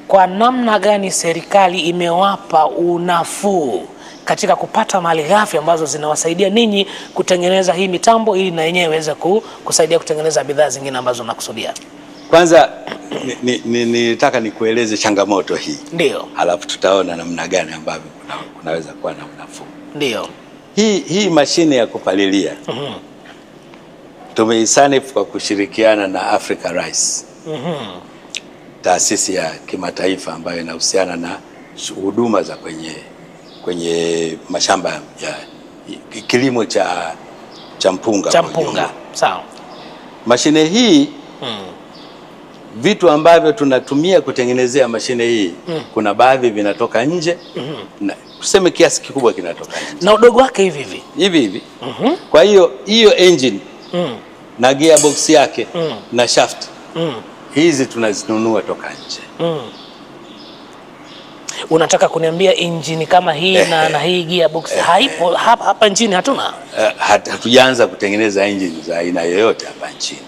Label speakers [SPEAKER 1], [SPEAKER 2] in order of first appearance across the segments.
[SPEAKER 1] kwa namna gani serikali imewapa unafuu katika kupata malighafi ambazo zinawasaidia ninyi kutengeneza hii mitambo ili na yenyewe iweze kusaidia kutengeneza bidhaa zingine ambazo nakusudia?
[SPEAKER 2] Kwanza nitaka nikueleze changamoto hii.
[SPEAKER 1] Ndio.
[SPEAKER 2] Halafu tutaona namna gani ambavyo kunaweza kuwa na unafuu.
[SPEAKER 1] Ndio.
[SPEAKER 2] Hii mashine ya kupalilia tumeisanifu kwa kushirikiana na Africa Rice. Taasisi ya kimataifa ambayo inahusiana na huduma za kwenye mashamba ya kilimo cha mpunga.
[SPEAKER 1] Sawa.
[SPEAKER 2] Mashine hii vitu ambavyo tunatumia kutengenezea mashine hii kuna baadhi vinatoka nje, na tuseme kiasi kikubwa kinatoka nje.
[SPEAKER 1] Na udogo wake hivi.
[SPEAKER 2] Kwa hiyo engine na gearbox yake na shaft hizi tunazinunua toka nje.
[SPEAKER 1] Unataka kuniambia injini kama hii na hii gearbox haipo hapa nchini? Hatuna,
[SPEAKER 2] hatujaanza kutengeneza engine za aina yoyote hapa nchini.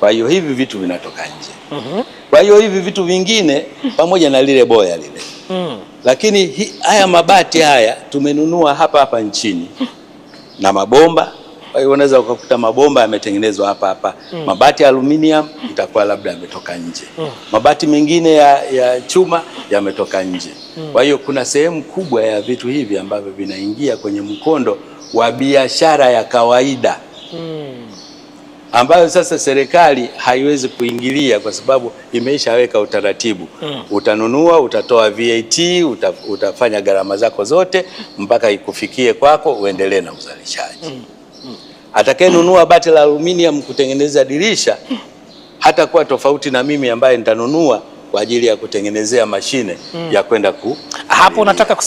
[SPEAKER 2] Kwa hiyo hivi vitu vinatoka nje. Kwa hiyo hivi vitu vingine pamoja na lile boya lile, lakini haya mabati haya tumenunua hapa nchini na mabomba. Kwa hiyo unaweza ukakuta mabomba yametengenezwa hapa. Mabati ya aluminium itakuwa labda yametoka nje. Mabati mengine ya chuma yametoka nje. Kwa hiyo kuna sehemu kubwa ya vitu hivi ambavyo vinaingia kwenye mkondo wa biashara ya kawaida ambayo sasa serikali haiwezi kuingilia kwa sababu imeishaweka utaratibu. Utanunua, utatoa VAT, utafanya gharama zako zote mpaka ikufikie kwako uendelee na uzalishaji. Atakayenunua bati la aluminium kutengeneza dirisha hata kuwa tofauti na mimi ambaye nitanunua kwa ajili ya kutengenezea mashine ya kwenda
[SPEAKER 1] hapo. Unataka